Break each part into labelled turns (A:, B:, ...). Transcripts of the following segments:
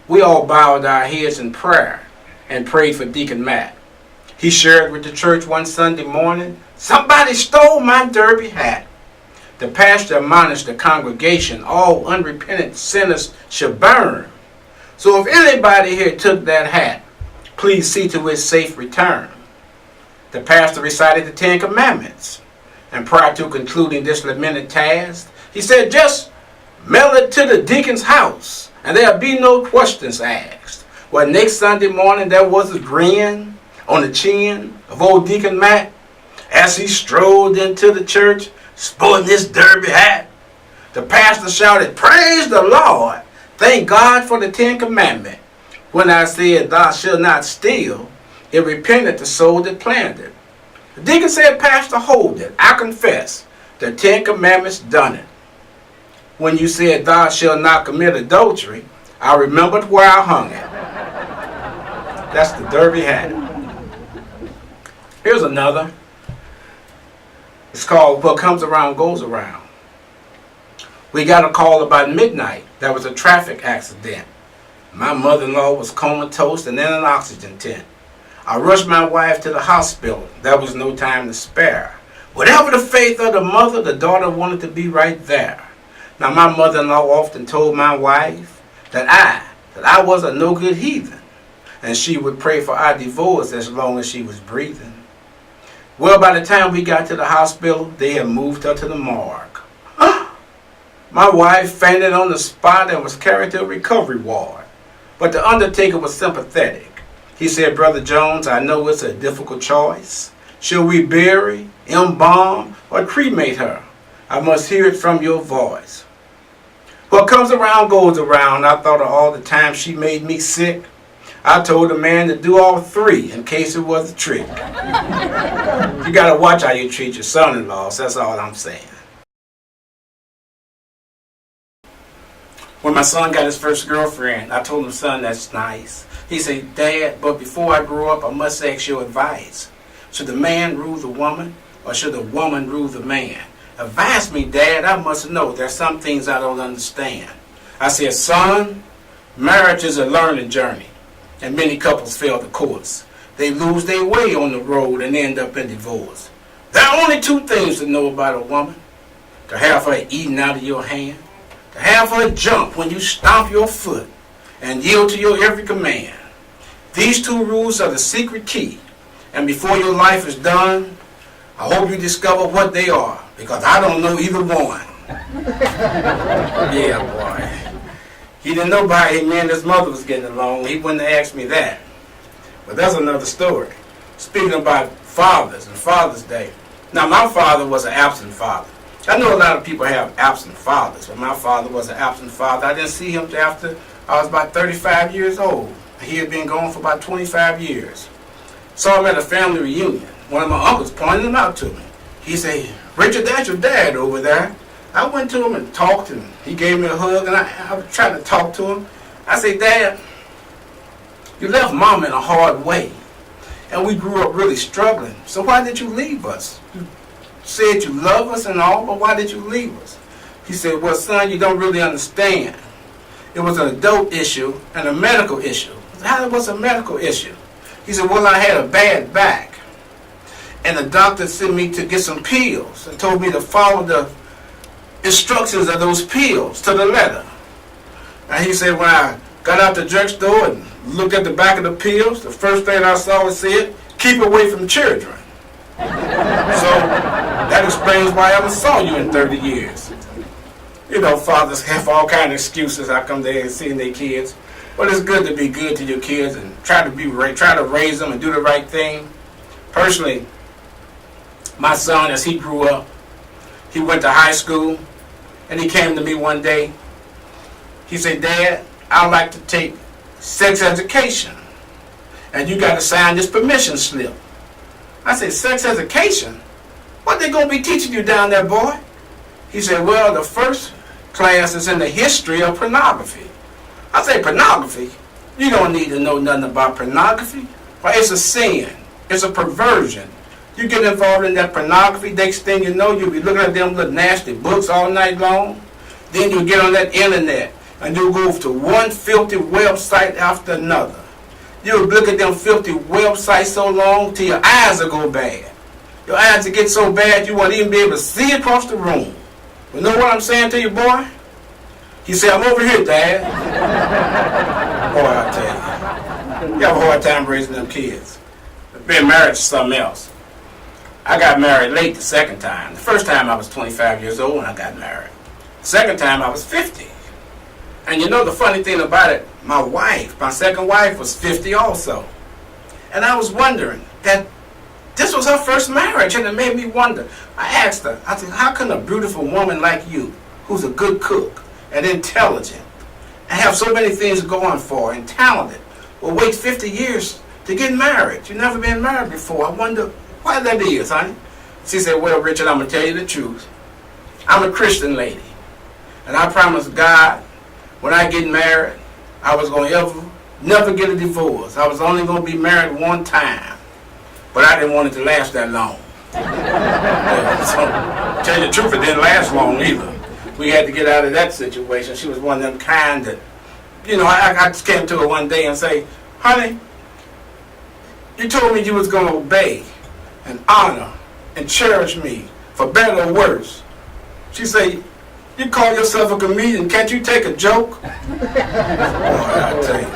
A: we all bowed our heads in prayer and prayed for Deacon Matt. He shared with the church one Sunday morning, "Somebody stole my derby hat." The pastor admonished the congregation, "All unrepentant sinners should burn. So if anybody here took that hat, please see to its safe return." The pastor recited the Ten Commandments, and prior to concluding this lamented task, he said, "Just mail it to the deacon's house, and there'll be no questions asked." Well, next Sunday morning, there was a grin on the chin of old Deacon Matt as he strolled into the church, sporting his derby hat. The pastor shouted, "Praise the Lord! Thank God for the Ten Commandments. When I said, 'Thou shalt not steal,' it repented the soul that planned it." The deacon said, "Pastor, hold it. I confess, the Ten Commandments done it. When you said, 'Thou shalt not commit adultery,' I remembered where I hung it." That's the derby hat. Here's another. It's called "What Comes Around Goes Around." We got a call about midnight. There was a traffic accident. My mother-in-law was comatose and in an oxygen tent. I rushed my wife to the hospital. There was no time to spare. Whatever the faith of the mother, the daughter wanted to be right there. Now, my mother-in-law often told my wife that I was a no-good heathen, and she would pray for our divorce as long as she was breathing. Well, by the time we got to the hospital, they had moved her to the morgue. My wife fainted on the spot and was carried to a recovery ward. But the undertaker was sympathetic. He said, "Brother Jones, I know it's a difficult choice. Shall we bury, embalm, or cremate her? I must hear it from your voice." What comes around goes around. I thought of all the times she made me sick. I told the man to do all three in case it was a trick. You got to watch how you treat your son-in-laws. That's all I'm saying. When my son got his first girlfriend, I told him, "Son, that's nice." He said, "Dad, but before I grow up, I must ask your advice. Should the man rule the woman, or should the woman rule the man? Advise me, Dad. I must know. There's some things I don't understand." I said, "Son, marriage is a learning journey, and many couples fail the course. They lose their way on the road and end up in divorce. There are only two things to know about a woman: to have her eating out of your hand, to have her jump when you stomp your foot, and yield to your every command. These two rules are the secret key, and before your life is done, I hope you discover what they are, because I don't know either one." Yeah, boy. He didn't know by him and his mother was getting along. He wouldn't have asked me that. But that's another story. Speaking about fathers and Father's Day. Now, my father was an absent father. I know a lot of people have absent fathers, but my father was an absent father. I didn't see him till after I was about 35 years old. He had been gone for about 25 years. Saw him at a family reunion. One of my uncles pointed him out to me. He said, "Richard, that's your dad over there." I went to him and talked, and he gave me a hug, and I was trying to talk to him. I said, "Dad, you left Mom in a hard way, and we grew up really struggling. So why did you leave us? You said you love us and all, but why did you leave us?" He said, "Well, son, you don't really understand. It was an adult issue and a medical issue." I said, "How was a medical issue?" He said, "Well, I had a bad back, and the doctor sent me to get some pills and told me to follow the instructions of those pills to the letter. And he said, when I got out the drugstore and looked at the back of the pills, the first thing I saw was said, 'Keep away from children.' So that explains why I haven't saw you in 30 years. You know, fathers have all kind of excuses how come they ain't seeing their kids. But it's good to be good to your kids and try to raise them and do the right thing. Personally, my son, as he grew up, he went to high school, and he came to me one day. He said, "Dad, I'd like to take sex education, and you got to sign this permission slip." I said, "Sex education? What they going to be teaching you down there, boy?" He said, "Well, the first class is in the history of pornography." I said, "Pornography? You don't need to know nothing about pornography. Well, it's a sin. It's a perversion. You get involved in that pornography, next thing you know, you'll be looking at them little nasty books all night long. Then you'll get on that internet and you go to one filthy website after another. You'll look at them filthy websites so long till your eyes will go bad. Your eyes will get so bad you won't even be able to see across the room. You know what I'm saying to you, boy? He said, I'm over here, Dad. Boy, I tell you, you have a hard time raising them kids. Being married to something else. I got married late the second time. The first time I was 25 years old when I got married. The second time I was 50. And you know the funny thing about it, my second wife was 50 also. And I was wondering that this was her first marriage, and it made me wonder. I asked her, I said, how can a beautiful woman like you, who's a good cook and intelligent, and have so many things going for her and talented, will wait 50 years to get married? You've never been married before. I wonder why that is, honey. She said, well, Richard, I'm going to tell you the truth. I'm a Christian lady, and I promised God when I get married, I was going to never get a divorce. I was only going to be married one time. But I didn't want it to last that long. So, tell you the truth, it didn't last long either. We had to get out of that situation. She was one of them kind that, you know, I just came to her one day and say, honey, you told me you was going to obey and honor and cherish me for better or worse. She said, you call yourself a comedian, can't you take a joke? Boy, I tell you.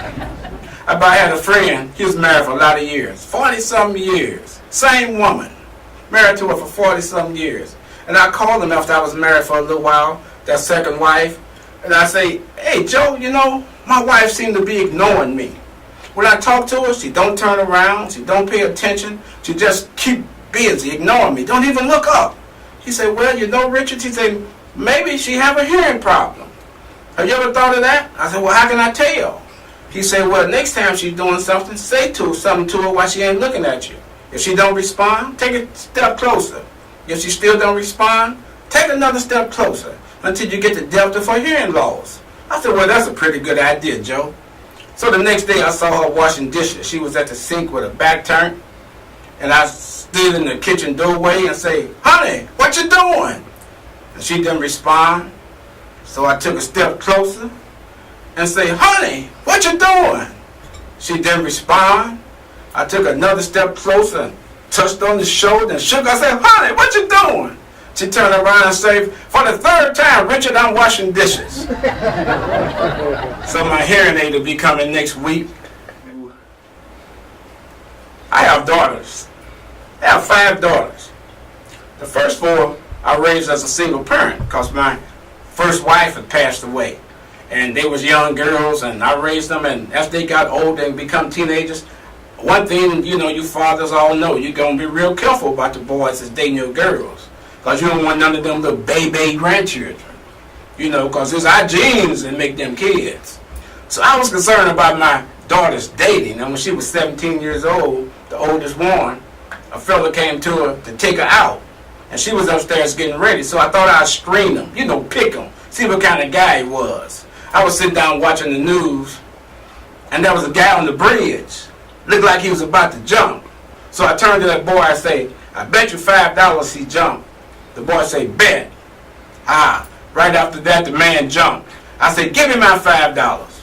A: I had a friend, he was married for a lot of years, 40-something years. Same woman, married to her for 40-something years. And I called him after I was married for a little while, that second wife, and I say, hey, Joe, you know, my wife seemed to be ignoring me. When I talk to her, she don't turn around, she don't pay attention, she just keep busy, ignoring me, don't even look up. He said, well, you know, Richard, he said, maybe she have a hearing problem. Have you ever thought of that? I said, well, how can I tell? He said, well, next time she's doing something, say something to her while she ain't looking at you. If she don't respond, take a step closer. If she still don't respond, take another step closer until you get the depth of her hearing loss. I said, well, that's a pretty good idea, Joe. So the next day I saw her washing dishes. She was at the sink with her back turned, and I stood in the kitchen doorway and say, honey, what you doing? And she didn't respond. So I took a step closer and say, honey, what you doing? She didn't respond. I took another step closer and touched on the shoulder and shook. I said, honey, what you doing? She turned around and said, for the third time, Richard, I'm washing dishes. So my hearing aid will be coming next week. I have daughters. I have 5 daughters. The first 4 I raised as a single parent because my first wife had passed away. And they was young girls, and I raised them, and as they got older and become teenagers, one thing, you know, you fathers all know, you're going to be real careful about the boys that's dating your girls. Because you don't want none of them little baby grandchildren. You know, because it's our genes that make them kids. So I was concerned about my daughter's dating. And when she was 17 years old, the oldest one, a fella came to her to take her out. And she was upstairs getting ready. So I thought I'd screen him, you know, pick him, see what kind of guy he was. I was sitting down watching the news, and there was a guy on the bridge. Looked like he was about to jump. So I turned to that boy and say, I bet you $5 he jumped. The boy say, bet. Right after that, the man jumped. I said, give me my $5.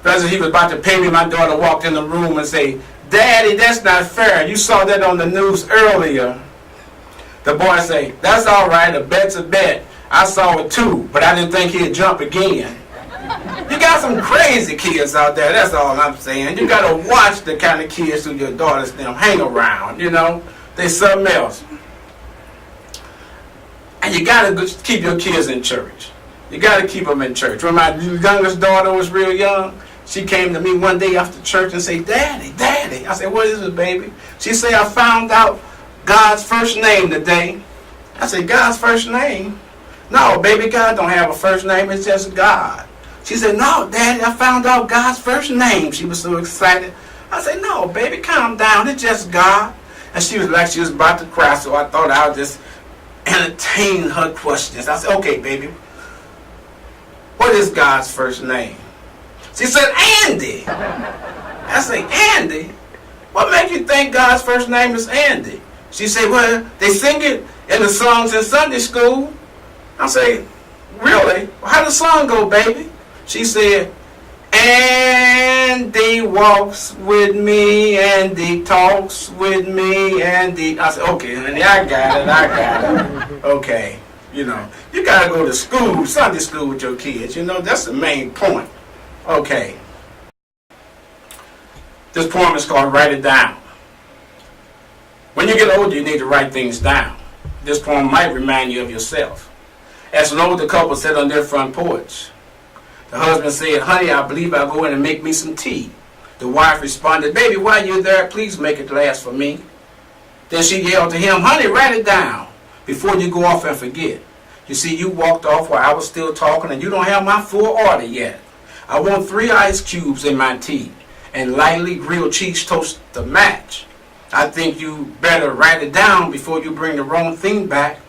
A: As he was about to pay me, my daughter walked in the room and say, Daddy, that's not fair. You saw that on the news earlier. The boy say, that's all right, a bet's a bet. I saw it too, but I didn't think he'd jump again. You got some crazy kids out there, that's all I'm saying. You got to watch the kind of kids who your daughters them hang around, you know. They something else. And you got to keep your kids in church. You got to keep them in church. When my youngest daughter was real young, she came to me one day after church and said, Daddy, Daddy. I said, what is it, baby? She said, I found out God's first name today. I said, God's first name? No, baby, God don't have a first name. It's just God. She said, no, Daddy, I found out God's first name. She was so excited. I said, no, baby, calm down. It's just God. And she was like she was about to cry, so I thought I would just entertain her questions. I said, okay, baby, what is God's first name? She said, Andy. I said, Andy? What makes you think God's first name is Andy? She said, well, they sing it in the songs in Sunday school. I say, really? Well, how does the song go, baby? She said, Andy walks with me, Andy talks with me, Andy. I said, okay, honey, I got it. Okay, you got to go to school, Sunday school with your kids. That's the main point. Okay. This poem is called Write It Down. When you get older, you need to write things down. This poem might remind you of yourself. As an older couple sat on their front porch, the husband said, honey, I believe I'll go in and make me some tea. The wife responded, baby, while you're there, please make it last for me. Then she yelled to him, honey, write it down before you go off and forget. You see, you walked off while I was still talking and you don't have my full order yet. I want 3 ice cubes in my tea and lightly grilled cheese toast to match. I think you better write it down before you bring the wrong thing back.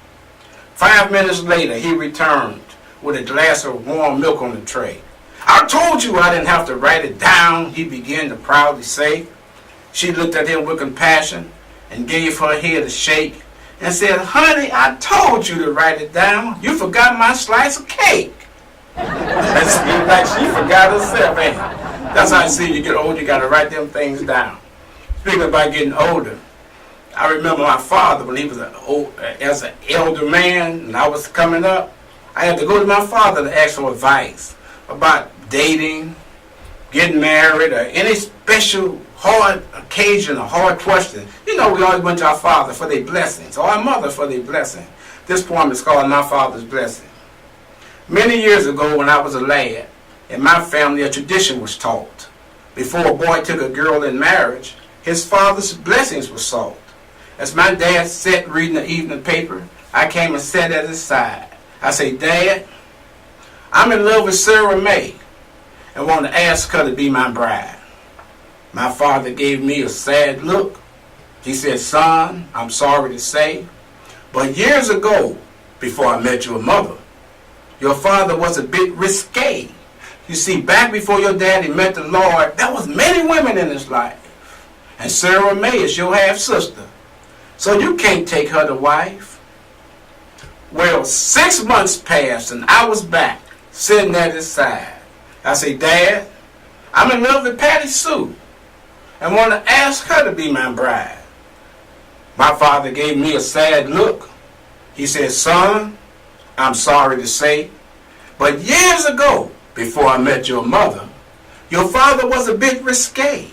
A: 5 minutes later, he returned with a glass of warm milk on the tray. I told you I didn't have to write it down, he began to proudly say. She looked at him with compassion and gave her head a shake and said, honey, I told you to write it down. You forgot my slice of cake. That seemed like she forgot herself, ain't it? That's how you see you get older, you got to write them things down. Speaking about getting older, I remember my father when he was as an elder man and I was coming up. I had to go to my father to ask for advice about dating, getting married, or any special hard occasion or hard question. We always went to our father for their blessings, or our mother for their blessing. This poem is called My Father's Blessing. Many years ago when I was a lad, in my family a tradition was taught. Before a boy took a girl in marriage, his father's blessings were sought. As my dad sat reading the evening paper, I came and sat at his side. I say, Dad, I'm in love with Sarah May and want to ask her to be my bride. My father gave me a sad look. He said, son, I'm sorry to say, but years ago, before I met your mother, your father was a bit risque. You see, back before your daddy met the Lord, there was many women in his life. And Sarah May is your half-sister. So you can't take her to wife. Well, 6 months passed and I was back, sitting at his side. I say, Dad, I'm in love with Patty Sue and want to ask her to be my bride. My father gave me a sad look. He said, son, I'm sorry to say, but years ago, before I met your mother, your father was a bit risque.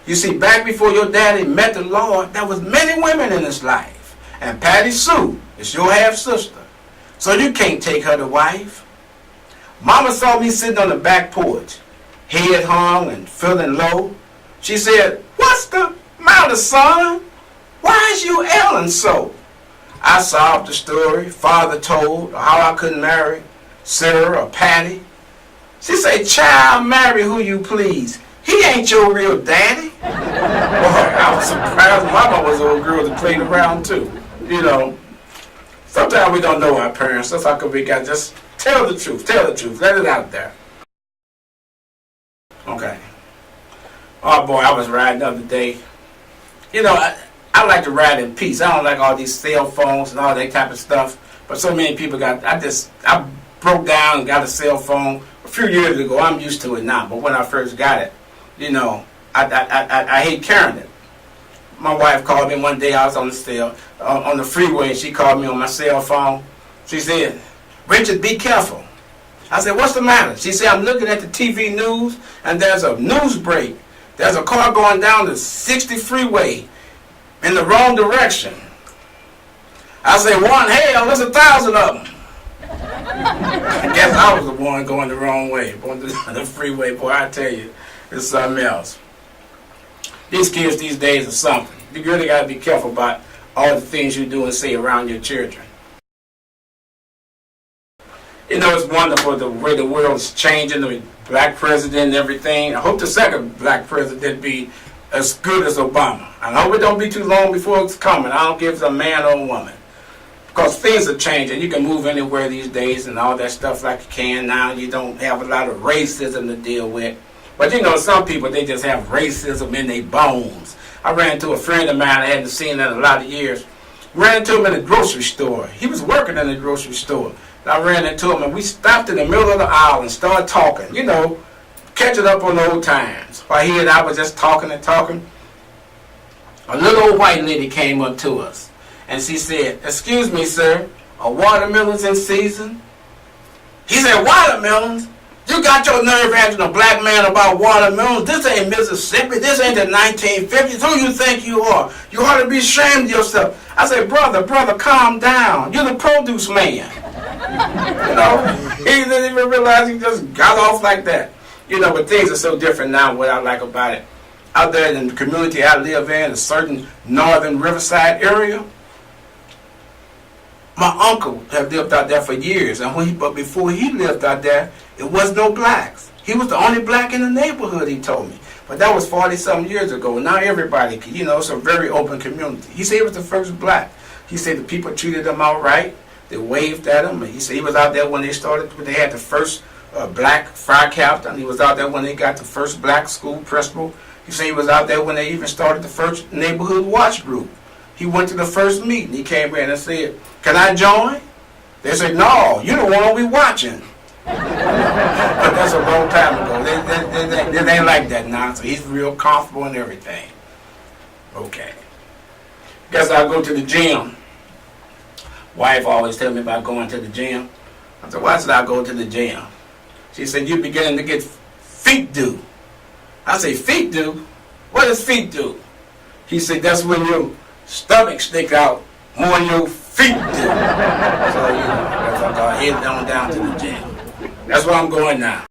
A: You see, back before your daddy met the Lord, there was many women in his life. And Patty Sue is your half-sister. So you can't take her to wife. Mama saw me sitting on the back porch, head hung and feeling low. She said, what's the matter, son? Why is you ailing so? I solved the story Father told how I couldn't marry Sarah or Patty. She said, child, marry who you please. He ain't your real daddy. Boy, I was surprised Mama was an old girl that played around too. Sometimes we don't know our parents. That's how we got just tell the truth, let it out there. Okay. Oh boy, I was riding the other day. I like to ride in peace. I don't like all these cell phones and all that type of stuff. But so many people I broke down and got a cell phone a few years ago. I'm used to it now. But when I first got it, I hate carrying it. My wife called me one day. I was on the freeway, and she called me on my cell phone. She said, Richard, be careful. I said, what's the matter? She said, I'm looking at the TV news, and there's a news break. There's a car going down the 60 freeway in the wrong direction. I said, one hell, there's 1,000 of them. I guess I was the one going the wrong way, going to the freeway. Boy, I tell you, it's something else. These kids these days are something. You really got to be careful about all the things you do and say around your children. It's wonderful the way the world is changing, the black president and everything. I hope the second black president be as good as Obama. I hope it don't be too long before it's coming. I don't give it's a man or a woman. Because things are changing. You can move anywhere these days and all that stuff like you can now. You don't have a lot of racism to deal with. But some people, they just have racism in their bones. I ran into a friend of mine I hadn't seen in a lot of years. Ran into him in a grocery store. He was working in the grocery store. I ran into him, and we stopped in the middle of the aisle and started talking, you know, catching up on old times. While he and I was just talking and talking, a little old white lady came up to us, and she said, "Excuse me, sir, are watermelons in season?" He said, "Watermelons? You got your nerve asking a black man about watermelons? This ain't Mississippi. This ain't the 1950s. Who you think you are? You ought to be ashamed of yourself." I said, brother, calm down. You're the produce man." You know, he didn't even realize he just got off like that. You know, but things are so different now. What I like about it, out there in the community I live in, a certain northern Riverside area, my uncle had lived out there for years, and but before he lived out there, it was no blacks. He was the only black in the neighborhood, he told me. But that was 40-something years ago. Now everybody, you know, it's a very open community. He said he was the first black. He said the people treated him all right. They waved at him. And he said he was out there when they had the first black fire captain. He was out there when they got the first black school principal. He said he was out there when they even started the first neighborhood watch group. He went to the first meeting. He came in and said, "Can I join?" They said, "No, you're the one we watching." But that's a long time ago. They ain't like that now, so he's real comfortable and everything. Okay. Guess I'll go to the gym. Wife always tell me about going to the gym. I said, "Why should I go to the gym?" She said, "You're beginning to get feet do." I say, "Feet do? What does feet do?" He said, "That's when your stomach stick out more than your feet do." So, you know, that's why I go head on down to the gym. That's where I'm going now.